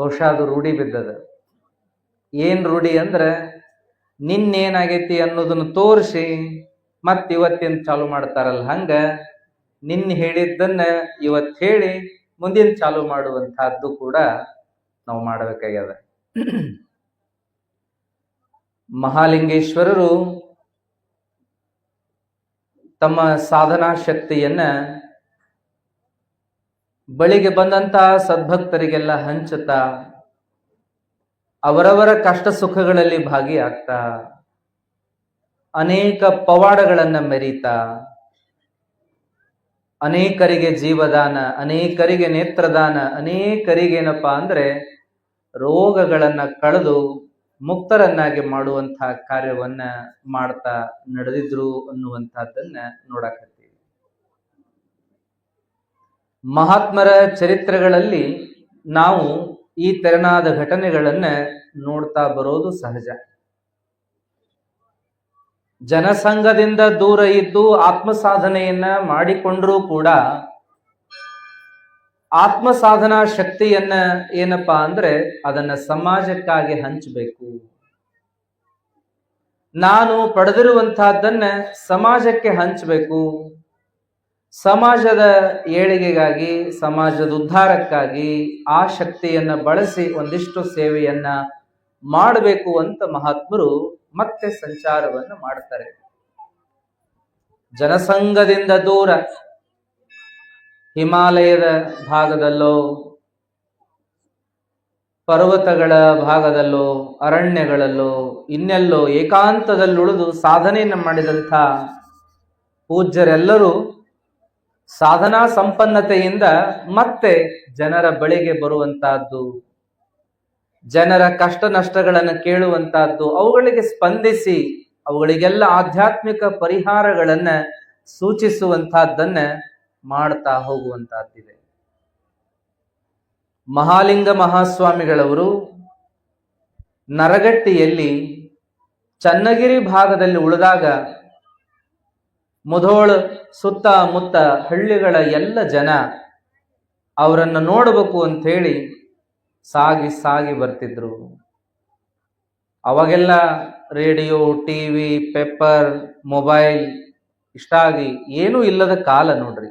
ಬಹುಶಃ ಅದು ರೂಢಿ ಬಿದ್ದದ. ಏನ್ ರೂಢಿ ಅಂದ್ರೆ ನಿನ್ನೇನಾಗೈತಿ ಅನ್ನೋದನ್ನು ತೋರಿಸಿ ಮತ್ ಇವತ್ತಿನ ಚಾಲು ಮಾಡ್ತಾರಲ್ಲ, ಹಂಗ ನಿನ್ನೆ ಹೇಳಿದ್ದನ್ನ ಇವತ್ತು ಹೇಳಿ ಮುಂದಿನ ಚಾಲು ಮಾಡುವಂತಹದ್ದು ಕೂಡ ನಾವು ಮಾಡಬೇಕಾಗ್ಯದ. ಮಹಾಲಿಂಗೇಶ್ವರರು ತಮ್ಮ ಸಾಧನಾ ಶಕ್ತಿಯನ್ನ ಬಳಿಗೆ ಬಂದಂತಹ ಸದ್ಭಕ್ತರಿಗೆಲ್ಲ ಹಂಚುತ್ತಾ ಅವರವರ ಕಷ್ಟ ಸುಖಗಳಲ್ಲಿ ಭಾಗಿಯಾಗ್ತಾ ಅನೇಕ ಪವಾಡಗಳನ್ನ ಮೆರೀತಾ ಅನೇಕರಿಗೆ ಜೀವದಾನ, ಅನೇಕರಿಗೆ ನೇತ್ರದಾನ, ಅನೇಕರಿಗೇನಪ್ಪಾ ಅಂದ್ರೆ ರೋಗಗಳನ್ನ ಕಳೆದು ಮುಕ್ತರನ್ನಾಗಿ ಮಾಡುವಂತಹ ಕಾರ್ಯವನ್ನ ಮಾಡ್ತಾ ನಡೆದಿದ್ರು ಅನ್ನುವಂತಹದ್ದನ್ನ ನೋಡಕತ್ತೀವಿ. ಮಹಾತ್ಮರ ಚರಿತ್ರೆಗಳಲ್ಲಿ ನಾವು ಈ ತೆರನಾದ ಘಟನೆಗಳನ್ನ ನೋಡ್ತಾ ಬರೋದು ಸಹಜ. ಜನಸಂಘದಿಂದ ದೂರ ಇದ್ದು ಆತ್ಮ ಸಾಧನೆಯನ್ನ ಮಾಡಿಕೊಂಡ್ರೂ ಕೂಡ ಆತ್ಮ ಸಾಧನಾ ಶಕ್ತಿಯನ್ನ ಏನಪ್ಪಾ ಅಂದ್ರೆ ಅದನ್ನ ಸಮಾಜಕ್ಕಾಗಿ ಹಂಚಬೇಕು. ನಾನು ಪಡೆದಿರುವಂತಹದ್ದನ್ನ ಸಮಾಜಕ್ಕೆ ಹಂಚಬೇಕು. ಸಮಾಜದ ಏಳಿಗೆಗಾಗಿ, ಸಮಾಜದ ಉದ್ಧಾರಕ್ಕಾಗಿ ಆ ಶಕ್ತಿಯನ್ನ ಬಳಸಿ ಒಂದಿಷ್ಟು ಸೇವೆಯನ್ನ ಮಾಡಬೇಕು ಅಂತ ಮಹಾತ್ಮರು ಮತ್ತೆ ಸಂಚಾರವನ್ನು ಮಾಡ್ತಾರೆ. ಜನಸಂಘದಿಂದ ದೂರ ಹಿಮಾಲಯದ ಭಾಗದಲ್ಲೋ, ಪರ್ವತಗಳ ಭಾಗದಲ್ಲೋ, ಅರಣ್ಯಗಳಲ್ಲೋ, ಇನ್ನೆಲ್ಲೋ ಏಕಾಂತದಲ್ಲುಳಿದು ಸಾಧನೆಯನ್ನು ಮಾಡಿದಂಥ ಪೂಜ್ಯರೆಲ್ಲರೂ ಸಾಧನಾ ಸಂಪನ್ನತೆಯಿಂದ ಮತ್ತೆ ಜನರ ಬಳಿಗೆ ಬರುವಂತಹದ್ದು, ಜನರ ಕಷ್ಟ ನಷ್ಟಗಳನ್ನು ಕೇಳುವಂತಹದ್ದು, ಅವುಗಳಿಗೆ ಸ್ಪಂದಿಸಿ ಅವುಗಳಿಗೆಲ್ಲ ಆಧ್ಯಾತ್ಮಿಕ ಪರಿಹಾರಗಳನ್ನ ಸೂಚಿಸುವಂತಹದ್ದನ್ನ ಮಾಡ್ತಾ ಹೋಗುವಂತಹದ್ದಿದೆ. ಮಹಾಲಿಂಗ ಮಹಾಸ್ವಾಮಿಗಳವರು ನರಗಟ್ಟಿಯಲ್ಲಿ ಚನ್ನಗಿರಿ ಭಾಗದಲ್ಲಿ ಉಳಿದಾಗ ಮುಧೋಳ ಸುತ್ತಮುತ್ತ ಹಳ್ಳಿಗಳ ಎಲ್ಲ ಜನ ಅವರನ್ನು ನೋಡಬೇಕು ಅಂತ ಹೇಳಿ ಸಾಗಿ ಸಾಗಿ ಬರ್ತಿದ್ರು. ಅವಾಗೆಲ್ಲ ರೇಡಿಯೋ, ಟಿವಿ, ಪೇಪರ್, ಮೊಬೈಲ್ ಇಷ್ಟಾಗಿ ಏನೂ ಇಲ್ಲದ ಕಾಲ ನೋಡ್ರಿ.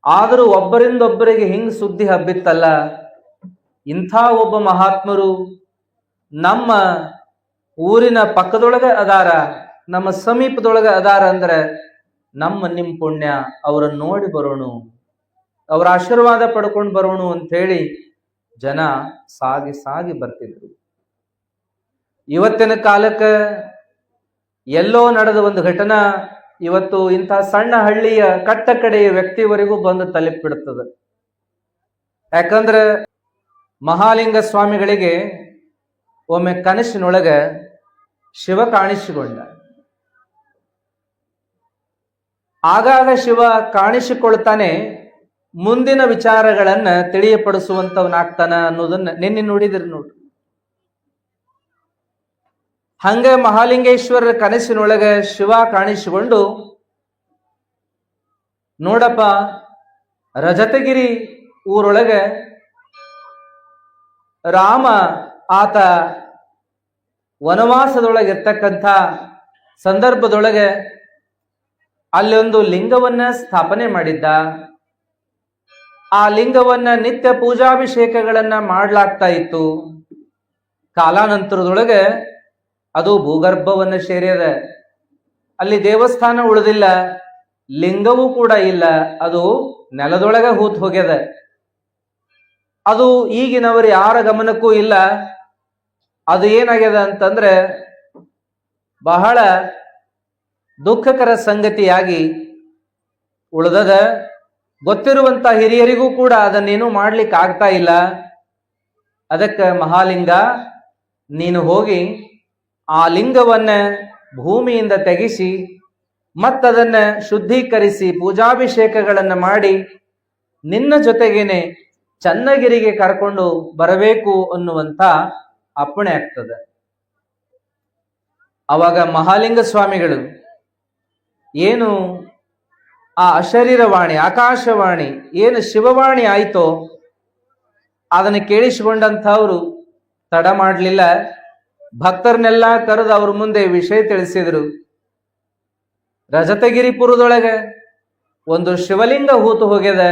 ಆದರೂ ಒಬ್ಬರಿಂದೊಬ್ಬರಿಗೆ ಹಿಂಗ್ ಸುದ್ದಿ ಹಬ್ಬಿತ್ತಲ್ಲ, ಇಂಥ ಒಬ್ಬ ಮಹಾತ್ಮರು ನಮ್ಮ ಊರಿನ ಪಕ್ಕದೊಳಗೆ ಅದಾರ, ನಮ್ಮ ಸಮೀಪದೊಳಗೆ ಅದಾರ ಅಂದ್ರೆ ನಿಮ್ಮ ಪುಣ್ಯ, ಅವರನ್ನು ನೋಡಿ ಬರೋಣ, ಅವರ ಆಶೀರ್ವಾದ ಪಡ್ಕೊಂಡು ಬರೋಣ ಅಂತ ಹೇಳಿ ಜನ ಸಾಗಿ ಸಾಗಿ ಬರ್ತಿದ್ರು. ಇವತ್ತಿನ ಕಾಲಕ್ಕೆ ಎಲ್ಲೋ ನಡೆದ ಒಂದು ಘಟನಾ ಇವತ್ತು ಇಂಥ ಸಣ್ಣ ಹಳ್ಳಿಯ ಕಟ್ಟ ಕಡೆಯ ವ್ಯಕ್ತಿವರೆಗೂ ಬಂದು ತಲುಪಿಬಿಡ್ತದೆ. ಯಾಕಂದ್ರೆ ಮಹಾಲಿಂಗ ಸ್ವಾಮಿಗಳಿಗೆ ಒಮ್ಮೆ ಕನಸಿನೊಳಗ ಶಿವ ಕಾಣಿಸಿಕೊಂಡ. ಆಗಾಗ ಶಿವ ಕಾಣಿಸಿಕೊಳ್ತಾನೆ, ಮುಂದಿನ ವಿಚಾರಗಳನ್ನ ತಿಳಿಯಪಡಿಸುವಂತವನಾಗ್ತಾನ ಅನ್ನೋದನ್ನ ನಿನ್ನೆ ನೋಡಿದ್ರಿ ನೋಡ್ರಿ. ಹಂಗ ಮಹಾಲಿಂಗೇಶ್ವರರ ಕನಸಿನೊಳಗೆ ಶಿವ ಕಾಣಿಸಿಕೊಂಡು, ನೋಡಪ್ಪ ರಜತಗಿರಿ ಊರೊಳಗೆ ರಾಮ ಆತ ವನವಾಸದೊಳಗಿರ್ತಕ್ಕಂಥ ಸಂದರ್ಭದೊಳಗೆ ಅಲ್ಲಿ ಒಂದು ಲಿಂಗವನ್ನ ಸ್ಥಾಪನೆ ಮಾಡಿದ್ದ. ಆ ಲಿಂಗವನ್ನ ನಿತ್ಯ ಪೂಜಾಭಿಷೇಕಗಳನ್ನ ಮಾಡ್ಲಾಗ್ತಾ ಇತ್ತು. ಕಾಲಾನಂತರದೊಳಗೆ ಅದು ಭೂಗರ್ಭವನ್ನು ಸೇರ್ಯದ. ಅಲ್ಲಿ ದೇವಸ್ಥಾನ ಉಳಿದಿಲ್ಲ, ಲಿಂಗವೂ ಕೂಡ ಇಲ್ಲ, ಅದು ನೆಲದೊಳಗೆ ಹೂತ್ ಹೋಗ್ಯದ. ಅದು ಈಗಿನವರು ಯಾರ ಗಮನಕ್ಕೂ ಇಲ್ಲ. ಅದು ಏನಾಗ್ಯದ ಅಂತಂದ್ರೆ ಬಹಳ ದುಃಖಕರ ಸಂಗತಿಯಾಗಿ ಉಳಿದದ. ಗೊತ್ತಿರುವಂತ ಹಿರಿಯರಿಗೂ ಕೂಡ ಅದನ್ನೇನು ಮಾಡ್ಲಿಕ್ಕೆ ಆಗ್ತಾ ಇಲ್ಲ. ಅದಕ್ಕೆ ಮಹಾಲಿಂಗ, ನೀನು ಹೋಗಿ ಆ ಲಿಂಗವನ್ನ ಭೂಮಿಯಿಂದ ತೆಗೆಸಿ ಮತ್ತದನ್ನ ಶುದ್ಧೀಕರಿಸಿ ಪೂಜಾಭಿಷೇಕಗಳನ್ನ ಮಾಡಿ ನಿನ್ನ ಜೊತೆಗೇನೆ ಚನ್ನಗಿರಿಗೆ ಕರ್ಕೊಂಡು ಬರಬೇಕು ಅನ್ನುವಂತ ಅಪ್ಪಣೆ ಆಗ್ತದೆ. ಅವಾಗ ಮಹಾಲಿಂಗ ಸ್ವಾಮಿಗಳು ಏನು ಆ ಅಶರೀರವಾಣಿ, ಆಕಾಶವಾಣಿ ಏನು ಶಿವವಾಣಿ ಆಯ್ತೋ ಅದನ್ನು ಕೇಳಿಸಿಕೊಂಡಂಥವ್ರು ತಡ ಮಾಡಲಿಲ್ಲ, ಭಕ್ತರನ್ನೆಲ್ಲ ಕರೆದು ಅವ್ರ ಮುಂದೆ ವಿಷಯ ತಿಳಿಸಿದ್ರು. ರಜತಗಿರಿಪುರದೊಳಗೆ ಒಂದು ಶಿವಲಿಂಗ ಹೂತು ಹೋಗ್ಯದ,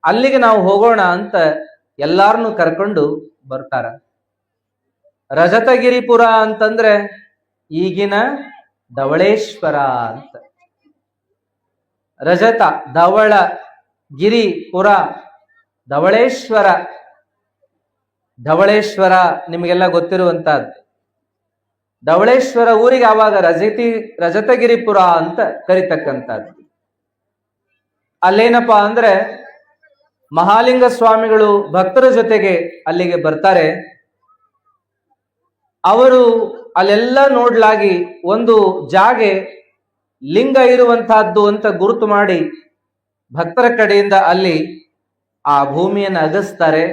ಅಲ್ಲಿಗೆ ನಾವು ಹೋಗೋಣ ಅಂತ ಎಲ್ಲಾರನ್ನು ಕರ್ಕೊಂಡು ಬರ್ತಾರ. ರಜತಗಿರಿಪುರ ಅಂತಂದ್ರೆ ಈಗಿನ ಧವಳೇಶ್ವರ ಅಂತ. ರಜತ ಧವಳ ಗಿರಿಪುರ ಧವಳೇಶ್ವರ. ಧವಳೇಶ್ವರ ನಿಮಗೆಲ್ಲ ಗೊತ್ತಿರುವಂತಹದ್ದು. ಧವಳೇಶ್ವರ ಊರಿಗೆ ಆವಾಗ ರಜತಗಿರಿಪುರ ಅಂತ ಕರಿತಕ್ಕಂಥದ್ದು. ಅಲ್ಲೇನಪ್ಪಾ ಅಂದ್ರೆ ಮಹಾಲಿಂಗ ಸ್ವಾಮಿಗಳು ಭಕ್ತರ ಜೊತೆಗೆ ಅಲ್ಲಿಗೆ ಬರ್ತಾರೆ. ಅವರು ಅಲ್ಲೆಲ್ಲ ನೋಡ್ಲಾಗಿ ಒಂದು ಜಾಗೆ ಲಿಂಗ ಇರುವಂತಹದ್ದು ಅಂತ ಗುರುತು ಮಾಡಿ ಭಕ್ತರ ಕಡೆಯಿಂದ ಅಲ್ಲಿ ಆ ಭೂಮಿಯನ್ನು ಅಗಸ್ತಾರೆ.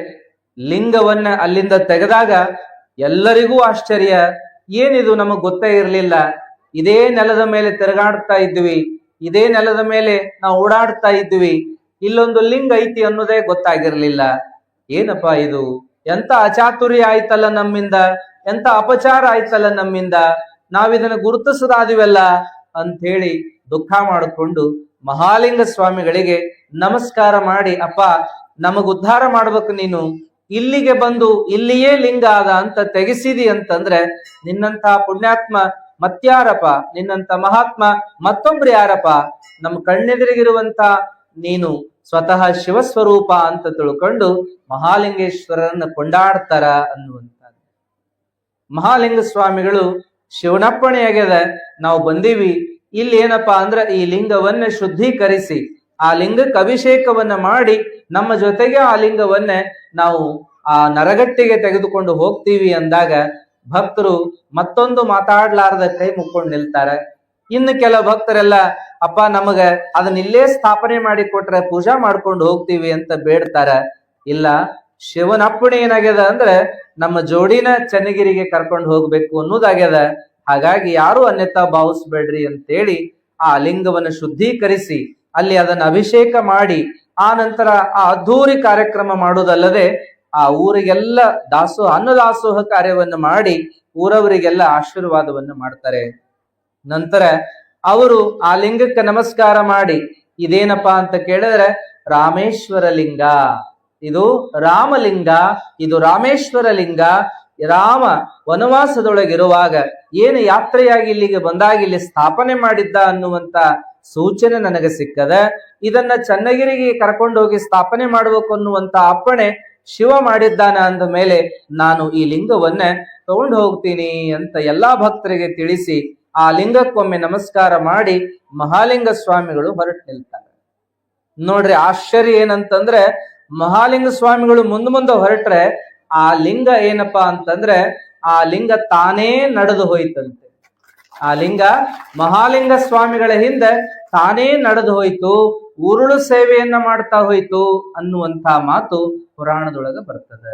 ಲಿಂಗವನ್ನ ಅಲ್ಲಿಂದ ತೆಗೆದಾಗ ಎಲ್ಲರಿಗೂ ಆಶ್ಚರ್ಯ, ಏನಿದು ನಮಗ್ ಗೊತ್ತೇ ಇರಲಿಲ್ಲ, ಇದೇ ನೆಲದ ಮೇಲೆ ತಿರುಗಾಡ್ತಾ ಇದ್ವಿ, ಇದೇ ನೆಲದ ಮೇಲೆ ನಾವು ಓಡಾಡ್ತಾ ಇದ್ವಿ, ಇಲ್ಲೊಂದು ಲಿಂಗ ಐತಿ ಅನ್ನೋದೇ ಗೊತ್ತಾಗಿರ್ಲಿಲ್ಲ. ಏನಪ್ಪಾ ಇದು, ಎಂತ ಅಚಾತುರ್ಯ ಆಯ್ತಲ್ಲ ನಮ್ಮಿಂದ, ಎಂತ ಅಪಚಾರ ಆಯ್ತಲ್ಲ ನಮ್ಮಿಂದ, ನಾವಿದನ್ನು ಗುರುತಿಸದಾದಿವಲ್ಲ ಅಂತ ಹೇಳಿ ದುಃಖ ಮಾಡಿಕೊಂಡು ಮಹಾಲಿಂಗ ಸ್ವಾಮಿಗಳಿಗೆ ನಮಸ್ಕಾರ ಮಾಡಿ, ಅಪ್ಪ ನಮಗ್ ಉದ್ಧಾರ ಮಾಡ್ಬೇಕು, ನೀನು ಇಲ್ಲಿಗೆ ಬಂದು ಇಲ್ಲಿಯೇ ಲಿಂಗ ಆದ ಅಂತ ತೆಗೆಸಿದಿ ಅಂತಂದ್ರೆ ನಿನ್ನಂತ ಪುಣ್ಯಾತ್ಮ ಮತ್ಯಾರಪ್ಪ, ನಿನ್ನಂತ ಮಹಾತ್ಮ ಮತ್ತೊಬ್ರು ಯಾರಪ್ಪ, ನಮ್ಮ ಕಣ್ಣೆದುರಿಗಿರುವಂತ ನೀನು ಸ್ವತಃ ಶಿವಸ್ವರೂಪ ಅಂತ ತಿಳ್ಕೊಂಡು ಮಹಾಲಿಂಗೇಶ್ವರರನ್ನ ಕೊಂಡಾಡ್ತಾರ ಅನ್ನುವಂತ. ಮಹಾಲಿಂಗ ಸ್ವಾಮಿಗಳು ಶಿವನಪ್ಪಣೆ ಆಗ್ಯದ, ನಾವು ಬಂದೀವಿ ಇಲ್ಲಿ ಏನಪ್ಪಾ ಅಂದ್ರೆ ಈ ಲಿಂಗವನ್ನ ಶುದ್ಧೀಕರಿಸಿ ಆ ಲಿಂಗಕ್ಕೆ ಅಭಿಷೇಕವನ್ನ ಮಾಡಿ ನಮ್ಮ ಜೊತೆಗೆ ಆ ಲಿಂಗವನ್ನ ನಾವು ಆ ನರಗಟ್ಟಿಗೆ ತೆಗೆದುಕೊಂಡು ಹೋಗ್ತೀವಿ ಅಂದಾಗ ಭಕ್ತರು ಮತ್ತೊಂದು ಮಾತಾಡ್ಲಾರ್ದ ಕೈ ಮುಕ್ಕೊಂಡು ನಿಲ್ತಾರೆ. ಇನ್ನು ಕೆಲ ಭಕ್ತರೆಲ್ಲ ಅಪ್ಪ ನಮಗ ಅದನ್ನ ಇಲ್ಲೇ ಸ್ಥಾಪನೆ ಮಾಡಿ ಕೊಟ್ರೆ ಪೂಜಾ ಮಾಡ್ಕೊಂಡು ಹೋಗ್ತೀವಿ ಅಂತ ಬೇಡ್ತಾರ. ಇಲ್ಲ, ಶಿವನ ಅಪ್ಪಣೆ ಏನಾಗ್ಯದ ಅಂದ್ರೆ ನಮ್ಮ ಜೋಡಿನ ಚನ್ನಗಿರಿಗೆ ಕರ್ಕೊಂಡು ಹೋಗ್ಬೇಕು ಅನ್ನೋದಾಗ್ಯದ. ಹಾಗಾಗಿ ಯಾರು ಅನ್ಯತಾ ಭಾವಿಸ್ಬೇಡ್ರಿ ಅಂತೇಳಿ ಆ ಲಿಂಗವನ್ನು ಶುದ್ಧೀಕರಿಸಿ ಅಲ್ಲಿ ಅದನ್ನ ಅಭಿಷೇಕ ಮಾಡಿ ಆ ನಂತರ ಆ ಅದ್ಧೂರಿ ಕಾರ್ಯಕ್ರಮ ಮಾಡುವುದಲ್ಲದೆ ಆ ಊರಿಗೆಲ್ಲ ಅನ್ನದಾಸೋಹ ಕಾರ್ಯವನ್ನು ಮಾಡಿ ಊರವರಿಗೆಲ್ಲ ಆಶೀರ್ವಾದವನ್ನು ಮಾಡ್ತಾರೆ. ನಂತರ ಅವರು ಆ ಲಿಂಗಕ್ಕೆ ನಮಸ್ಕಾರ ಮಾಡಿ ಇದೇನಪ್ಪಾ ಅಂತ ಕೇಳಿದ್ರೆ ರಾಮೇಶ್ವರ ಲಿಂಗ, ಇದು ರಾಮಲಿಂಗ, ಇದು ರಾಮೇಶ್ವರ ಲಿಂಗ. ರಾಮ ವನವಾಸದೊಳಗಿರುವಾಗ ಏನು ಯಾತ್ರೆಯಾಗಿ ಇಲ್ಲಿಗೆ ಬಂದಾಗ ಇಲ್ಲಿ ಸ್ಥಾಪನೆ ಮಾಡಿದ್ದ ಅನ್ನುವಂತ ಸೂಚನೆ ನನಗೆ ಸಿಕ್ಕದ. ಇದನ್ನ ಚನ್ನಗಿರಿಗೆ ಕರ್ಕೊಂಡೋಗಿ ಸ್ಥಾಪನೆ ಮಾಡಬೇಕು ಅನ್ನುವಂತ ಅಪ್ಪಣೆ ಶಿವ ಮಾಡಿದ್ದಾನ ಅಂದ ಮೇಲೆ ನಾನು ಈ ಲಿಂಗವನ್ನ ತಗೊಂಡು ಹೋಗ್ತೀನಿ ಅಂತ ಎಲ್ಲಾ ಭಕ್ತರಿಗೆ ತಿಳಿಸಿ ಆ ಲಿಂಗಕ್ಕೊಮ್ಮೆ ನಮಸ್ಕಾರ ಮಾಡಿ ಮಹಾಲಿಂಗ ಸ್ವಾಮಿಗಳು ಹೊರಟು ನಿಲ್ತಾರೆ. ನೋಡ್ರಿ ಆಶ್ಚರ್ಯ ಏನಂತಂದ್ರೆ ಮಹಾಲಿಂಗ ಸ್ವಾಮಿಗಳು ಮುಂದೆ ಹೊರಟ್ರೆ ಆ ಲಿಂಗ ಏನಪ್ಪಾ ಅಂತಂದ್ರೆ ಆ ಲಿಂಗ ತಾನೇ ನಡೆದು ಹೋಯ್ತಂತೆ. ಆ ಲಿಂಗ ಮಹಾಲಿಂಗ ಸ್ವಾಮಿಗಳ ಹಿಂದೆ ತಾನೇ ನಡೆದು ಹೋಯ್ತು, ಉರುಳು ಸೇವೆಯನ್ನ ಮಾಡ್ತಾ ಹೋಯ್ತು ಅನ್ನುವಂತ ಮಾತು ಪುರಾಣದೊಳಗ ಬರ್ತದೆ.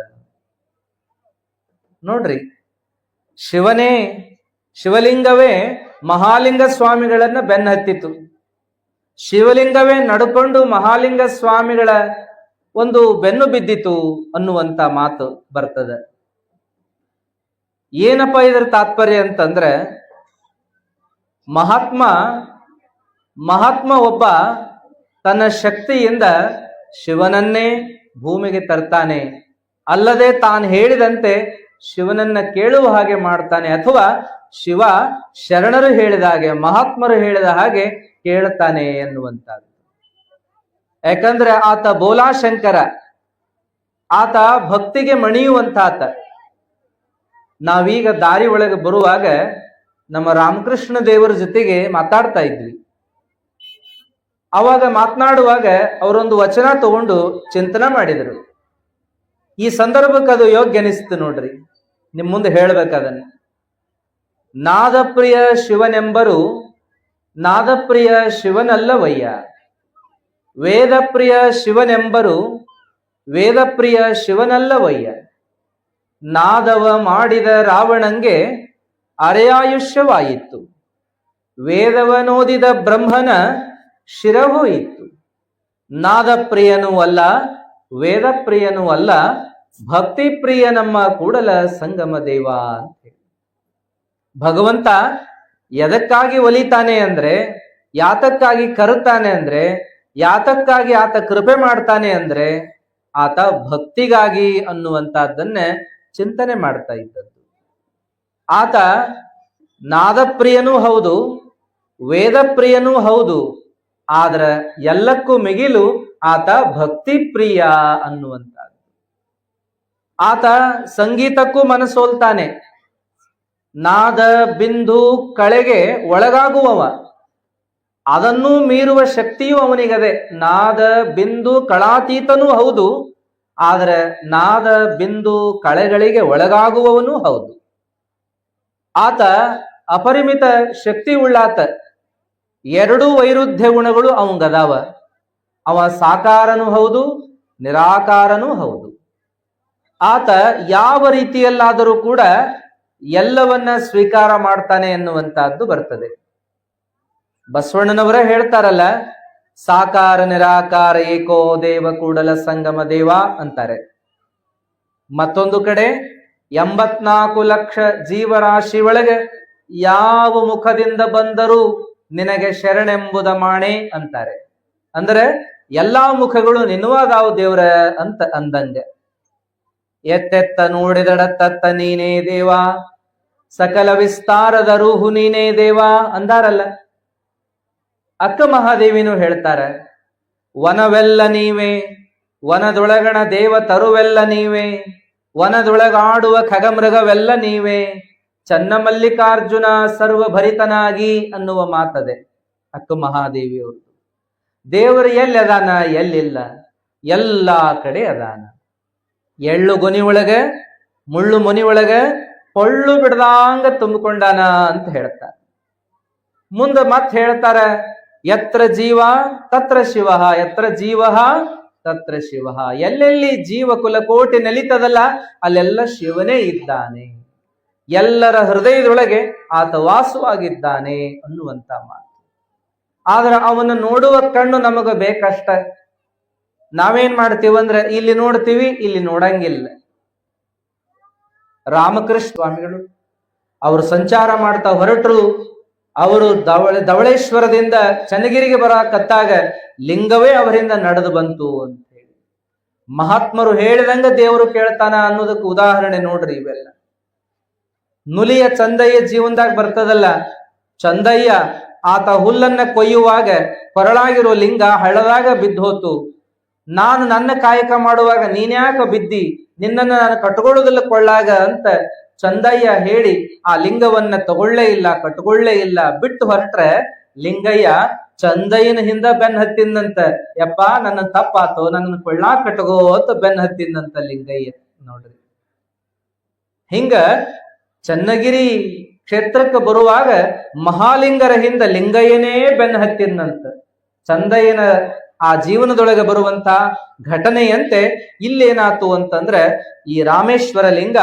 ನೋಡ್ರಿ, ಶಿವಲಿಂಗವೇ ಮಹಾಲಿಂಗ ಸ್ವಾಮಿಗಳನ್ನ ಬೆನ್ನಹತ್ತಿತು. ಶಿವಲಿಂಗವೇ ನಡ್ಕೊಂಡು ಮಹಾಲಿಂಗ ಸ್ವಾಮಿಗಳ ಒಂದು ಬೆನ್ನು ಬಿದ್ದಿತು ಅನ್ನುವಂತ ಮಾತು ಬರ್ತದೆ. ಏನಪ್ಪ ಇದರ ತಾತ್ಪರ್ಯ ಅಂತಂದ್ರೆ ಮಹಾತ್ಮ ಒಬ್ಬ ತನ್ನ ಶಕ್ತಿಯಿಂದ ಶಿವನನ್ನೇ ಭೂಮಿಗೆ ತರ್ತಾನೆ, ಅಲ್ಲದೆ ತಾನು ಹೇಳಿದಂತೆ ಶಿವನನ್ನ ಕೇಳುವ ಹಾಗೆ ಮಾಡ್ತಾನೆ, ಅಥವಾ ಶಿವ ಶರಣರು ಹೇಳಿದ ಹಾಗೆ ಮಹಾತ್ಮರು ಹೇಳಿದ ಹಾಗೆ ಕೇಳ್ತಾನೆ ಎನ್ನುವಂಥದ್ದು. ಯಾಕಂದ್ರೆ ಆತ ಬೋಲಾಶಂಕರ, ಆತ ಭಕ್ತಿಗೆ ಮಣಿಯುವಂತಾತ. ನಾವೀಗ ದಾರಿ ಒಳಗೆ ಬರುವಾಗ ನಮ್ಮ ರಾಮಕೃಷ್ಣ ದೇವರ ಜೊತೆಗೆ ಮಾತಾಡ್ತಾ ಇದ್ವಿ. ಅವಾಗ ಮಾತನಾಡುವಾಗ ಅವರೊಂದು ವಚನ ತಗೊಂಡು ಚಿಂತನೆ ಮಾಡಿದರು. ಈ ಸಂದರ್ಭಕ್ಕೆ ಅದು ಯೋಗ್ಯ ಅನಿಸ್ತು ನೋಡ್ರಿ, ನಿಮ್ ಮುಂದೆ ಹೇಳ್ಬೇಕದನ್ನ. ನಾದಪ್ರಿಯ ಶಿವನೆಂಬರು ನಾದಪ್ರಿಯ ಶಿವನಲ್ಲವಯ್ಯ, ವೇದಪ್ರಿಯ ಶಿವನೆಂಬರು ವೇದಪ್ರಿಯ ಶಿವನಲ್ಲವಯ್ಯ. ನಾದವ ಮಾಡಿದ ರಾವಣಂಗೆ ಅರೆಯಾಯುಷ್ಯವಾಯಿತು, ವೇದವನೋದಿದ ಬ್ರಹ್ಮನ ಶಿರಹೋಯಿತು. ನಾದಪ್ರಿಯನೂ ಅಲ್ಲ, ವೇದಪ್ರಿಯನೂ ಅಲ್ಲ, ಭಕ್ತಿ ಪ್ರಿಯ ನಮ್ಮ ಕೂಡಲ ಸಂಗಮ ದೇವ ಅಂತ ಹೇಳಿ. ಭಗವಂತ ಎದಕ್ಕಾಗಿ ಒಲಿತಾನೆ ಅಂದ್ರೆ, ಯಾತಕ್ಕಾಗಿ ಕರುತ್ತಾನೆ ಅಂದ್ರೆ, ಯಾತಕ್ಕಾಗಿ ಆತ ಕೃಪೆ ಮಾಡ್ತಾನೆ ಅಂದ್ರೆ ಆತ ಭಕ್ತಿಗಾಗಿ ಅನ್ನುವಂತಹದ್ದನ್ನೇ ಚಿಂತನೆ ಮಾಡ್ತಾ ಇದ್ದದ್ದು. ಆತ ನಾದಪ್ರಿಯನೂ ಹೌದು, ವೇದ ಪ್ರಿಯನೂ ಹೌದು, ಆದ್ರ ಎಲ್ಲಕ್ಕೂ ಮಿಗಿಲು ಆತ ಭಕ್ತಿ ಪ್ರಿಯ ಅನ್ನುವಂಥದ್ದು. ಆತ ಸಂಗೀತಕ್ಕೂ ಮನಸೋಲ್ತಾನೆ. ನಾದ ಬಿಂದು ಕಳೆಗೆ ಒಳಗಾಗುವವ, ಅದನ್ನೂ ಮೀರುವ ಶಕ್ತಿಯೂ ಅವನಿಗದೆ. ನಾದ ಬಿಂದು ಕಳಾತೀತನೂ ಹೌದು, ಆದ್ರೆ ನಾದ ಬಿಂದು ಕಳೆಗಳಿಗೆ ಒಳಗಾಗುವವನೂ ಹೌದು. ಆತ ಅಪರಿಮಿತ ಶಕ್ತಿ ಉಳ್ಳಾತ. ಎರಡೂ ವೈರುಧ್ಯ ಗುಣಗಳು ಅವಂಗದಾವ. ಅವ ಸಾಕಾರನೂ ಹೌದು, ನಿರಾಕಾರನೂ ಹೌದು. ಆತ ಯಾವ ರೀತಿಯಲ್ಲಾದರೂ ಕೂಡ ಎಲ್ಲವನ್ನ ಸ್ವೀಕಾರ ಮಾಡ್ತಾನೆ ಎನ್ನುವಂತಹದ್ದು ಬರ್ತದೆ. ಬಸವಣ್ಣನವರೇ ಹೇಳ್ತಾರಲ್ಲ, ಸಾಕಾರ ನಿರಾಕಾರ ಏಕೋ ದೇವ ಕೂಡಲ ಸಂಗಮ ದೇವ ಅಂತಾರೆ. ಮತ್ತೊಂದು ಕಡೆ 84 ಲಕ್ಷ ಜೀವರಾಶಿ ಒಳಗೆ ಯಾವ ಮುಖದಿಂದ ಬಂದರೂ ನಿನಗೆ ಶರಣೆಂಬುದ ಮಾಣೆ ಅಂತಾರೆ. ಅಂದ್ರೆ ಎಲ್ಲಾ ಮುಖಗಳು ನಿನ್ನುವಾದಾವು ದೇವ್ರ ಅಂತ ಅಂದಂಗೆ. ಎತ್ತೆತ್ತ ನೋಡಿದಡತ್ತತ್ತ ನೀನೇ ದೇವ, ಸಕಲ ವಿಸ್ತಾರದ ರೂಹು ನೀನೇ ದೇವ ಅಂದಾರಲ್ಲ. ಅಕ್ಕ ಮಹಾದೇವಿನೂ ಹೇಳ್ತಾರೆ, ವನವೆಲ್ಲ ನೀವೇ, ವನದೊಳಗಣ ದೇವ ತರುವೆಲ್ಲ ನೀವೇ, ವನದೊಳಗಾಡುವ ಖಗಮೃಗವೆಲ್ಲ ನೀವೇ, ಚನ್ನಮಲ್ಲಿಕಾರ್ಜುನ ಸರ್ವಭರಿತನಾಗಿ ಅನ್ನುವ ಮಾತದೆ ಅಕ್ಕ ಮಹಾದೇವಿಯವರು. ದೇವರು ಎಲ್ಲಿ ಅದಾನ, ಎಲ್ಲಿಲ್ಲ, ಎಲ್ಲಾ ಕಡೆ ಅದಾನ. ಎಳ್ಳು ಗೊನಿ ಒಳಗೆ ಮುಳ್ಳು ಮೊನಿ ಒಳಗೆ ಪೊಳ್ಳು ಬಿಡದಾಂಗ ತುಂಬಿಕೊಂಡಾನ ಅಂತ ಹೇಳ್ತಾರೆ. ಮುಂದೆ ಮತ್ತೆ ಹೇಳ್ತಾರ, ಯತ್ರ ಜೀವ ತತ್ರ ಶಿವ, ಯತ್ರ ಜೀವ ತತ್ರ ಶಿವ. ಎಲ್ಲೆಲ್ಲಿ ಜೀವ ಕುಲಕೋಟಿ ನೆಲಿತದಲ್ಲ ಅಲ್ಲೆಲ್ಲ ಶಿವನೇ ಇದ್ದಾನೆ, ಎಲ್ಲರ ಹೃದಯದೊಳಗೆ ಆತ ವಾಸವಾಗಿದ್ದಾನೆ ಅನ್ನುವಂತ ಮಾತು. ಆದ್ರೆ ಅವನು ನೋಡುವ ಕಣ್ಣು ನಮಗ ಬೇಕಷ್ಟ. ನಾವೇನ್ ಮಾಡ್ತೀವಂದ್ರೆ ಇಲ್ಲಿ ನೋಡ್ತೀವಿ, ಇಲ್ಲಿ ನೋಡಂಗಿಲ್ಲ. ರಾಮಕೃಷ್ಣ ಸ್ವಾಮಿಗಳು ಅವರು ಸಂಚಾರ ಮಾಡ್ತಾ ಹೊರಟರು. ಅವರು ಧವಳೇಶ್ವರದಿಂದ ಚನ್ನಗಿರಿಗೆ ಬರಕತ್ತಾಗ ಲಿಂಗವೇ ಅವರಿಂದ ನಡೆದು ಬಂತು ಅಂತ ಹೇಳಿ ಮಹಾತ್ಮರು ಹೇಳಿದಂಗ ದೇವರು ಕೇಳ್ತಾನ ಅನ್ನೋದಕ್ಕೆ ಉದಾಹರಣೆ ನೋಡ್ರಿ ಇವೆಲ್ಲ. ನುಲಿಯ ಚಂದಯ್ಯ ಜೀವನದಾಗ ಬರ್ತದಲ್ಲ, ಚಂದಯ್ಯ ಆತ ಹುಲ್ಲನ್ನ ಕೊಯ್ಯುವಾಗ ಕೊರಳಾಗಿರೋ ಲಿಂಗ ಹಳ್ಳದಾಗ ಬಿದ್ದೋತು. ನಾನು ನನ್ನ ಕಾಯಕ ಮಾಡುವಾಗ ನೀನ್ಯಾಕ ಬಿದ್ದಿ, ನಿನ್ನನ್ನು ನಾನು ಕಟ್ಕೊಳ್ಳೋದಿಲ್ಲ ಕೊಳ್ಳಾಗ ಅಂತ ಚಂದಯ್ಯ ಹೇಳಿ ಆ ಲಿಂಗವನ್ನ ತಗೊಳ್ಳೇ ಇಲ್ಲ, ಕಟ್ಕೊಳ್ಳೇ ಇಲ್ಲ, ಬಿಟ್ಟು ಹೊರಟ್ರೆ ಲಿಂಗಯ್ಯ ಚಂದಯ್ಯನ ಹಿಂದ ಬೆನ್ ಹತ್ತಿಂದಂತ. ಯಪ್ಪ ನನ್ನ ತಪ್ಪಾತೋ, ನನ್ನ ಕೊಳ್ಳಾ ಕಟ್ಕೋ ಅಂತ ಬೆನ್ ಹತ್ತಿಂದಂತ ಲಿಂಗಯ್ಯ. ನೋಡ್ರಿ, ಹಿಂಗ ಚನ್ನಗಿರಿ ಕ್ಷೇತ್ರಕ್ಕೆ ಬರುವಾಗ ಮಹಾಲಿಂಗರ ಹಿಂದ ಲಿಂಗಯ್ಯನೇ ಬೆನ್ ಹತ್ತಿಂದಂತ. ಚಂದಯ್ಯನ ಆ ಜೀವನದೊಳಗೆ ಬರುವಂತ ಘಟನೆಯಂತೆ ಇಲ್ಲೇನಾತು ಅಂತಂದ್ರೆ ಈ ರಾಮೇಶ್ವರ ಲಿಂಗ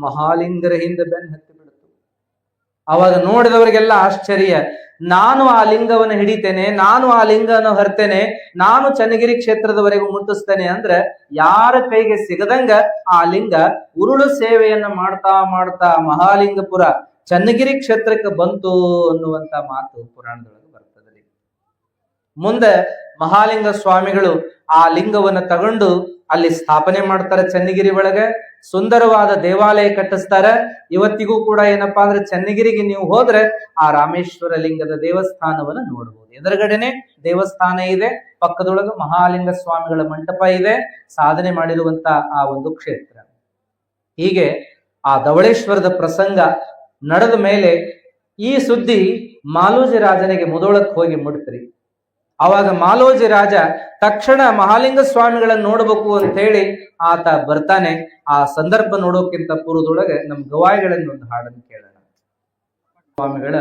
ಮಹಾಲಿಂಗರ ಹಿಂದೆ ಬೆನ್ನು ಹತ್ತಿ ಬಿಡ್ತು. ಅವಾಗ ನೋಡಿದವರಿಗೆಲ್ಲ ಆಶ್ಚರ್ಯ. ನಾನು ಆ ಲಿಂಗವನ್ನು ಹಿಡಿತೇನೆ, ನಾನು ಆ ಲಿಂಗವನ್ನು ಹರ್ತೇನೆ, ನಾನು ಚನ್ನಗಿರಿ ಕ್ಷೇತ್ರದವರೆಗೂ ಮುಟ್ಟಿಸ್ತೇನೆ ಅಂದ್ರೆ ಯಾರ ಕೈಗೆ ಸಿಗದಂಗ ಆ ಲಿಂಗ ಉರುಳು ಸೇವೆಯನ್ನ ಮಾಡ್ತಾ ಮಾಡ್ತಾ ಮಹಾಲಿಂಗಪುರ ಚನ್ನಗಿರಿ ಕ್ಷೇತ್ರಕ್ಕೆ ಬಂತು ಅನ್ನುವಂತ ಮಾತು ಪುರಾಣದೊಳಗೆ ಬರ್ತದೆ. ಮುಂದೆ ಮಹಾಲಿಂಗ ಸ್ವಾಮಿಗಳು ಆ ಲಿಂಗವನ್ನು ತಗೊಂಡು ಅಲ್ಲಿ ಸ್ಥಾಪನೆ ಮಾಡ್ತಾರೆ. ಚನ್ನಗಿರಿ ಒಳಗೆ ಸುಂದರವಾದ ದೇವಾಲಯ ಕಟ್ಟಿಸ್ತಾರೆ. ಇವತ್ತಿಗೂ ಕೂಡ ಏನಪ್ಪಾ ಅಂದ್ರೆ ಚನ್ನಗಿರಿಗೆ ನೀವು ಹೋದ್ರೆ ಆ ರಾಮೇಶ್ವರ ಲಿಂಗದ ದೇವಸ್ಥಾನವನ್ನು ನೋಡಬಹುದು. ಎದುರುಗಡೆನೆ ದೇವಸ್ಥಾನ ಇದೆ, ಪಕ್ಕದೊಳಗೆ ಮಹಾಲಿಂಗ ಸ್ವಾಮಿಗಳ ಮಂಟಪ ಇದೆ, ಸಾಧನೆ ಮಾಡಿರುವಂತ ಆ ಒಂದು ಕ್ಷೇತ್ರ. ಹೀಗೆ ಆ ಧವಳೇಶ್ವರದ ಪ್ರಸಂಗ ನಡೆದ ಮೇಲೆ ಈ ಸುದ್ದಿ ಮಾಲೋಜಿ ರಾಜನಿಗೆ ಮುದೋಳಕ್ಕೆ ಹೋಗಿ ಮುಡ್ತ್ರಿ. ಅವಾಗ ಮಾಲೋಜಿ ರಾಜ ತಕ್ಷಣ ಮಹಾಲಿಂಗ ಸ್ವಾಮಿಗಳನ್ನ ನೋಡ್ಬೇಕು ಅಂತ ಹೇಳಿ ಆತ ಬರ್ತಾನೆ. ಆ ಸಂದರ್ಭ ನೋಡೋಕ್ಕಿಂತ ಪೂರ್ವದೊಳಗೆ ನಮ್ ಗವಾಯಿಗಳನ್ನ ಒಂದು ಹಾಡನ್ನು ಕೇಳೋಣ. ಸ್ವಾಮಿಗಳ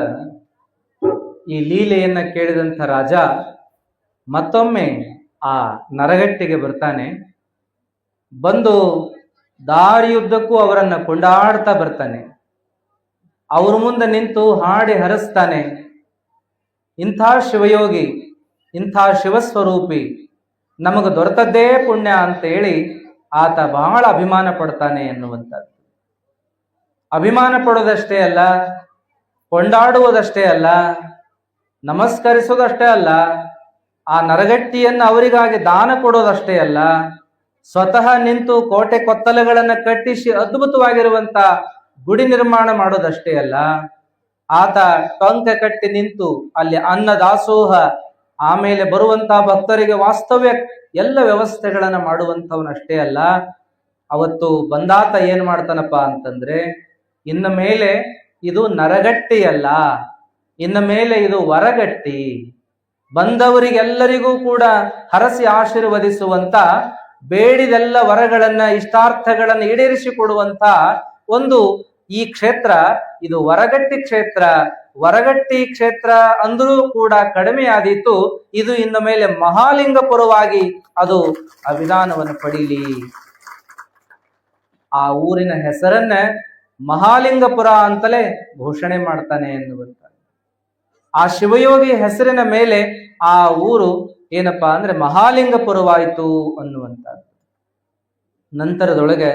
ಈ ಲೀಲೆಯನ್ನ ಕೇಳಿದಂಥ ರಾಜ ಮತ್ತೊಮ್ಮೆ ಆ ನರಗಟ್ಟಿಗೆ ಬರ್ತಾನೆ. ಬಂದು ದಾರಿಯುದ್ದಕ್ಕೂ ಅವರನ್ನ ಕೊಂಡಾಡ್ತಾ ಬರ್ತಾನೆ. ಅವ್ರ ಮುಂದೆ ನಿಂತು ಹಾಡಿ ಹರಸ್ತಾನೆ, ಇಂಥ ಶಿವಯೋಗಿ, ಇಂಥ ಶಿವಸ್ವರೂಪಿ ನಮಗೆ ದೊರೆತದ್ದೇ ಪುಣ್ಯ ಅಂತ ಹೇಳಿ ಆತ ಬಹಳ ಅಭಿಮಾನ ಪಡ್ತಾನೆ ಎನ್ನುವಂಥದ್ದು. ಅಭಿಮಾನ ಪಡೋದಷ್ಟೇ ಅಲ್ಲ, ಕೊಂಡಾಡುವುದಷ್ಟೇ ಅಲ್ಲ, ನಮಸ್ಕರಿಸೋದಷ್ಟೇ ಅಲ್ಲ, ಆ ನರಗಟ್ಟಿಯನ್ನು ಅವರಿಗಾಗಿ ದಾನ ಕೊಡೋದಷ್ಟೇ ಅಲ್ಲ, ಸ್ವತಃ ನಿಂತು ಕೋಟೆ ಕೊತ್ತಲಗಳನ್ನು ಕಟ್ಟಿಸಿ ಅದ್ಭುತವಾಗಿರುವಂತ ಗುಡಿ ನಿರ್ಮಾಣ ಮಾಡೋದಷ್ಟೇ ಅಲ್ಲ, ಆತ ಟೊಂಕ ಕಟ್ಟಿ ನಿಂತು ಅಲ್ಲಿ ಅನ್ನ ದಾಸೋಹ, ಆಮೇಲೆ ಬರುವಂತಹ ಭಕ್ತರಿಗೆ ವಾಸ್ತವ್ಯ ಎಲ್ಲ ವ್ಯವಸ್ಥೆಗಳನ್ನ ಮಾಡುವಂಥವನಷ್ಟೇ ಅಲ್ಲ, ಅವತ್ತು ಬಂದಾತ ಏನ್ ಮಾಡ್ತಾನಪ್ಪ ಅಂತಂದ್ರೆ, ಇನ್ನ ಮೇಲೆ ಇದು ನರಗಟ್ಟಿ ಅಲ್ಲ, ಇನ್ನ ಮೇಲೆ ಇದು ವರಗಟ್ಟಿ, ಬಂದವರಿಗೆಲ್ಲರಿಗೂ ಕೂಡ ಹರಸಿ ಆಶೀರ್ವದಿಸುವಂತ, ಬೇಡಿದೆಲ್ಲ ವರಗಳನ್ನ ಇಷ್ಟಾರ್ಥಗಳನ್ನ ಈಡೇರಿಸಿಕೊಡುವಂತ ಒಂದು ಈ ಕ್ಷೇತ್ರ, ಇದು ವರಗಟ್ಟಿ ಕ್ಷೇತ್ರ. ವರಗಟ್ಟಿ ಕ್ಷೇತ್ರ ಅಂದರೂ ಕೂಡ ಕಡಿಮೆ ಆದೀತು, ಇದು ಇನ್ನು ಮೇಲೆ ಮಹಾಲಿಂಗಪುರವಾಗಿ ಅದು ಆ ವಿಧಾನವನ್ನು ಪಡೀಲಿ. ಆ ಊರಿನ ಹೆಸರನ್ನ ಮಹಾಲಿಂಗಪುರ ಅಂತಲೇ ಘೋಷಣೆ ಮಾಡ್ತಾನೆ ಎನ್ನುವಂತ. ಆ ಶಿವಯೋಗಿ ಹೆಸರಿನ ಮೇಲೆ ಆ ಊರು ಏನಪ್ಪಾ ಅಂದ್ರೆ ಮಹಾಲಿಂಗಪುರವಾಯಿತು ಅನ್ನುವಂಥದ್ದು. ನಂತರದೊಳಗೆ